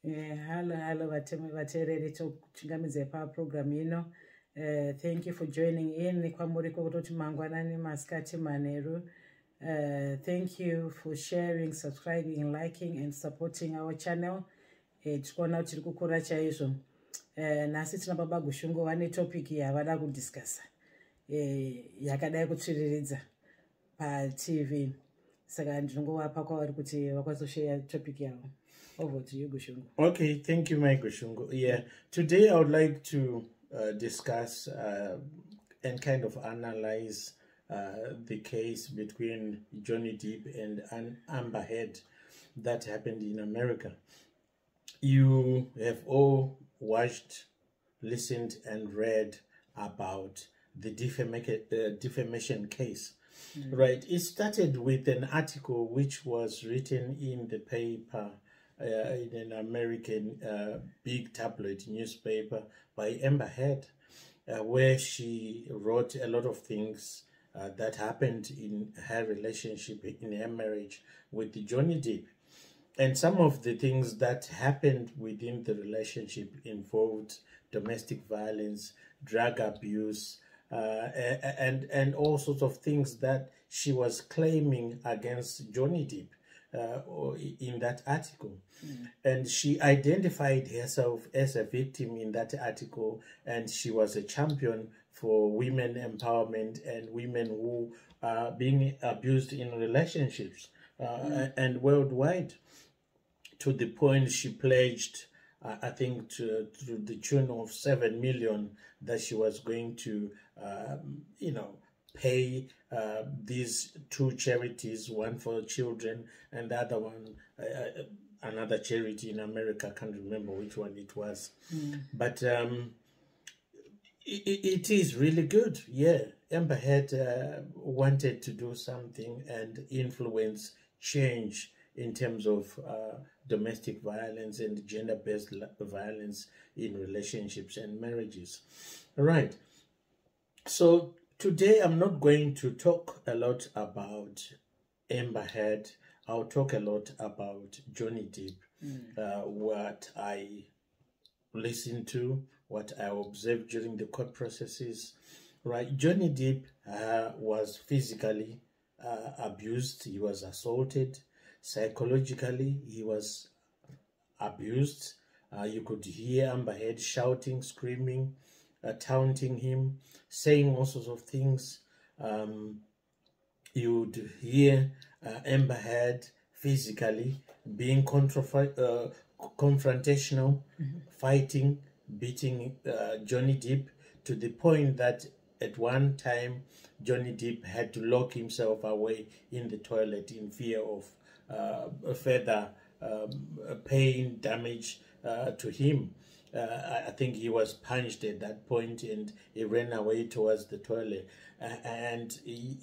Hello, vateereri tochingamidzai paprogram ino. Thank you for joining in. Kwamuriko kutoti mangwanani, masikati, manheru. Thank you for sharing, subscribing, liking, and supporting our channel. Tikuona kuti tiri kukura chaizvo. Nhasi tina baba Gushungu vane topic yavada kudiscussa. Yakadai kutsviriridza paTV. Saka ndinongovapa kwavari kuti vakwazoshare topic yavo. Over to you, Gushungu. Okay, thank you, my Gushungu. Yeah, today I would like to discuss and kind of analyze the case between Johnny Depp and Amber Heard that happened in America. You have all watched, listened, and read about the defamation case. Right. It started with an article which was written in the paper, in an American big tabloid newspaper by Amber Heard, where she wrote a lot of things that happened in her relationship, in her marriage with Johnny Depp. And some of the things that happened within the relationship involved domestic violence, drug abuse, and all sorts of things that she was claiming against Johnny Depp in that article. And she identified herself as a victim in that article, and she was a champion for women empowerment and women who are being abused in relationships and worldwide, to the point she pledged, I think, to the tune of $7 million that she was going to, pay these two charities, one for children and the other one, another charity in America. I can't remember which one it was. But it is really good. Yeah, Amber Heard wanted to do something and influence change in terms of domestic violence and gender-based violence in relationships and marriages. Right. So today I'm not going to talk a lot about Amber Heard. I'll talk a lot about Johnny Depp, what I listened to, what I observed during the court processes. Right. Johnny Depp was physically abused. He was assaulted. Psychologically, he was abused. You could hear Amber Heard shouting, screaming, taunting him, saying all sorts of things. You would hear Amber Heard physically being confrontational, fighting, beating Johnny Depp, to the point that at one time Johnny Depp had to lock himself away in the toilet in fear of further pain, damage to him. I think he was punched at that point, and he ran away towards the toilet. And he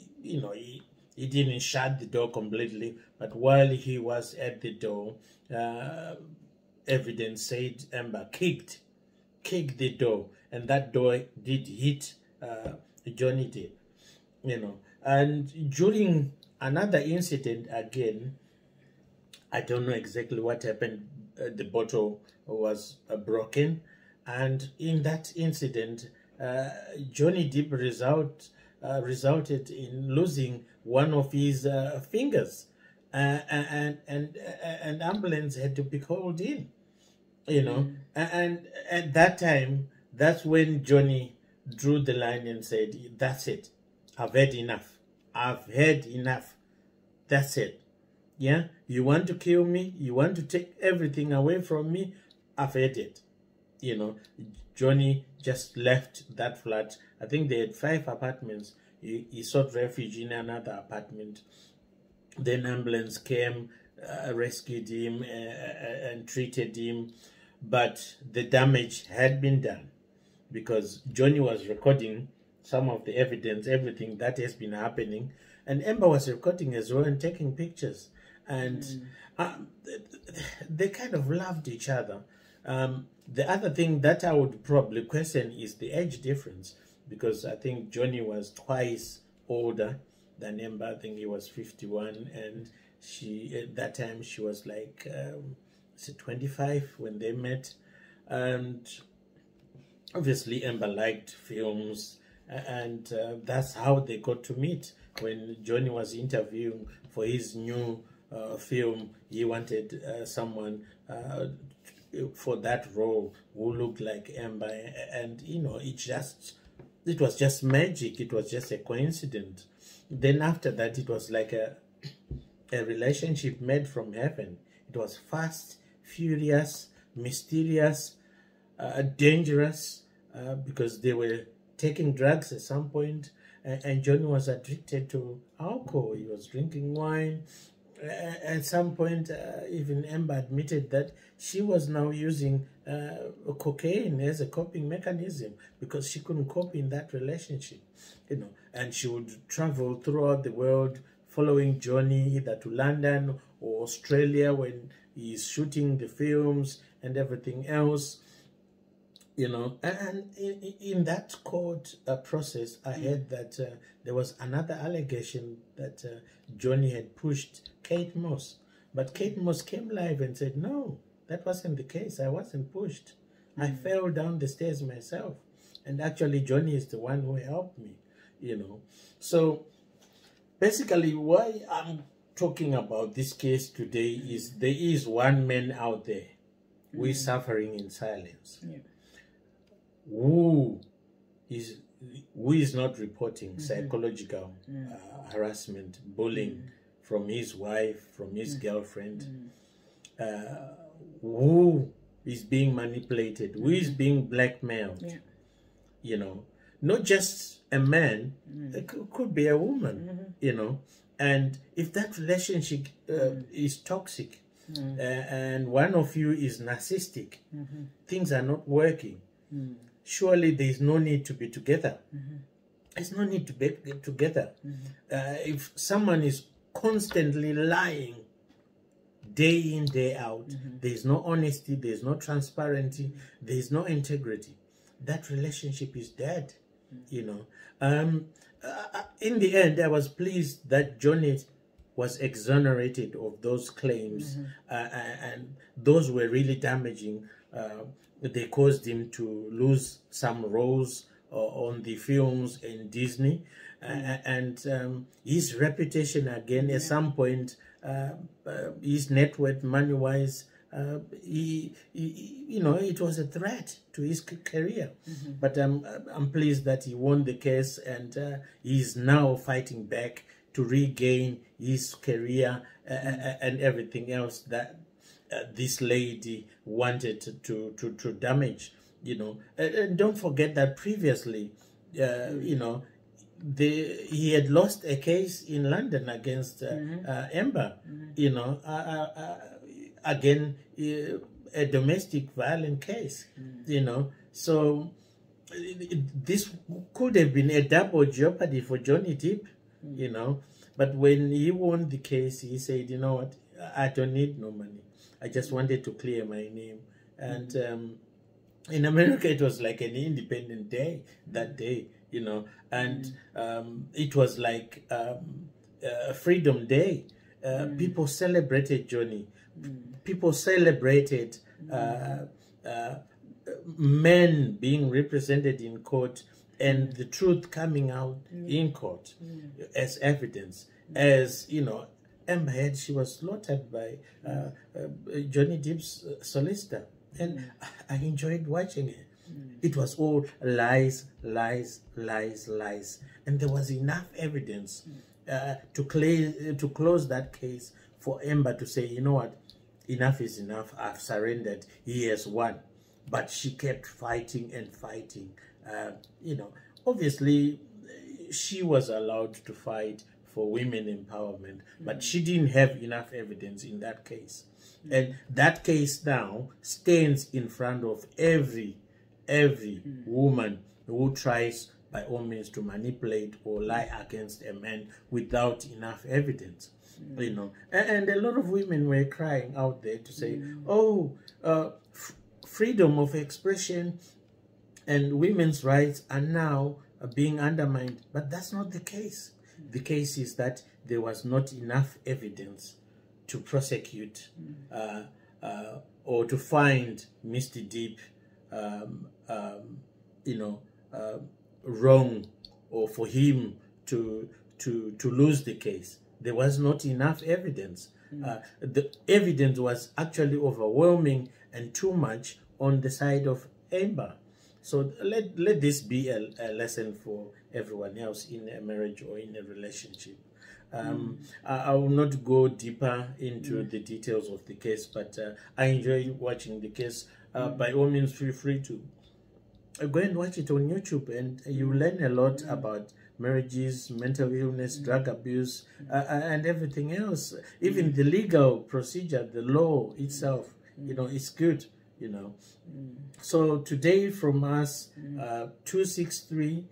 didn't shut the door completely, but while he was at the door, evidence said Amber kicked the door, and that door did hit Johnny Depp. And during another incident again, I don't know exactly what happened. The bottle was broken, and in that incident, Johnny Depp resulted in losing one of his fingers, and ambulance had to be called in. And at that time, that's when Johnny drew the line and said, "That's it. I've had enough. I've had enough. That's it. Yeah, you want to kill me, you want to take everything away from me, I've had it." Johnny just left that flat. I think they had 5 apartments. He sought refuge in another apartment. Then ambulance came, rescued him and treated him. But the damage had been done, because Johnny was recording some of the evidence, everything that has been happening. And Amber was recording as well and taking pictures. And they kind of loved each other. The other thing that I would probably question is the age difference, because I think Johnny was twice older than Amber. I think he was 51, and she, at that time, she was like 25 when they met, and obviously Amber liked films, and that's how they got to meet. When Jonny was interviewing for his new film, he wanted someone for that role who looked like Amber, and you know, it was just magic. It was just a coincidence. Then after that, it was like a relationship made from heaven. It was fast, furious, mysterious, dangerous, because they were taking drugs at some point, and Jonny was addicted to alcohol. He was drinking wine. At some point, even Amber admitted that she was now using cocaine as a coping mechanism because she couldn't cope in that relationship, you know. And she would travel throughout the world following Jonny, either to London or Australia when he's shooting the films and everything else, you know. And in that court process, I heard that there was another allegation that Jonny had pushed Kate Moss. But Kate Moss came live and said, no, that wasn't the case. I wasn't pushed. I fell down the stairs myself. And actually, Jonny is the one who helped me, you know. So basically, why I'm talking about this case today is there is one man out there who is suffering in silence. Yeah. Who is not reporting psychological harassment, bullying from his wife, from his girlfriend, who is being manipulated, who is being blackmailed, you know, not just a man, it could be a woman, you know. And if that relationship is toxic and one of you is narcissistic, things are not working, surely there is no need to be together. There's no need to be together. If someone is constantly lying day in, day out, there's no honesty, there's no transparency, there's no integrity, that relationship is dead, you know. In the end, I was pleased that Jonny was exonerated of those claims, and those were really damaging. They caused him to lose some roles on the films in Disney, and his reputation again at some point, his net worth money-wise, you know, it was a threat to his career. But I'm pleased that he won the case, and he's now fighting back to regain his career and everything else that this lady wanted to damage, you know. And don't forget that previously, you know, he had lost a case in London against Amber, you know, again, a domestic violence case, you know. So this could have been a double jeopardy for Jonny Depp, you know. But when he won the case, he said, you know what, I don't need no money. I just wanted to clear my name. And in America, it was like an independent day that day, you know. And it was like Freedom Day. People celebrated Jonny. People celebrated men being represented in court and the truth coming out in court as evidence. As, you know, Amber Heard, she was slaughtered by Jonny Depp's solicitor. And I enjoyed watching it. It was all lies, lies, lies, lies. And there was enough evidence to close that case for Amber to say, you know what, enough is enough, I've surrendered, he has won. But she kept fighting and fighting. You know, obviously, she was allowed to fight for women empowerment, but she didn't have enough evidence in that case. And that case now stands in front of every woman who tries by all means to manipulate or lie against a man without enough evidence. You know, and a lot of women were crying out there to say, oh, freedom of expression and women's rights are now being undermined. But that's not the case. The case is that there was not enough evidence to prosecute or to find Mr. Depp, wrong, or for him to lose the case. There was not enough evidence. The evidence was actually overwhelming and too much on the side of Amber. So let this be a lesson for everyone else in a marriage or in a relationship. I will not go deeper into the details of the case, but I enjoy watching the case. By all means, feel free to go and watch it on YouTube, and you learn a lot about marriages, mental illness, drug abuse, and everything else. Even the legal procedure, the law itself, it's good, So today from us, 263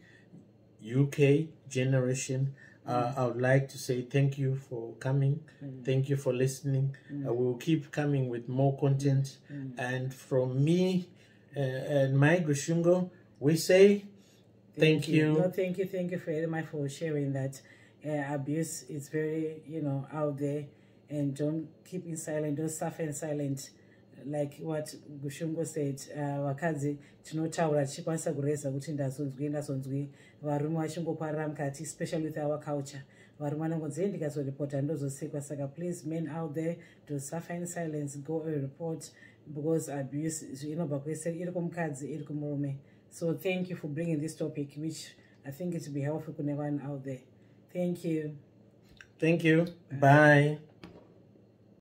UK generation, I would like to say thank you for coming. Thank you for listening. We will keep coming with more content. And from me and Mike Gushungo, we say thank you. No, thank you very much for sharing that. Abuse is very, out there, and don't keep in silent, don't suffer in silent. Like what Gushungo said, wakadzi tinotaura tichikwanisa kureza kuti ndazonzwi varume vachingoparara mukati, especially with our culture. Varume vanongonzi ndikazoripota ndozosikwa. Saka please, men out there, don't suffer in silence, go and report, because abuse inobva kwese, iri kumukadzi iri kumurume. So thank you for bringing this topic, which I think it will be helpful to everyone out there. Thank you. Thank you. Bye.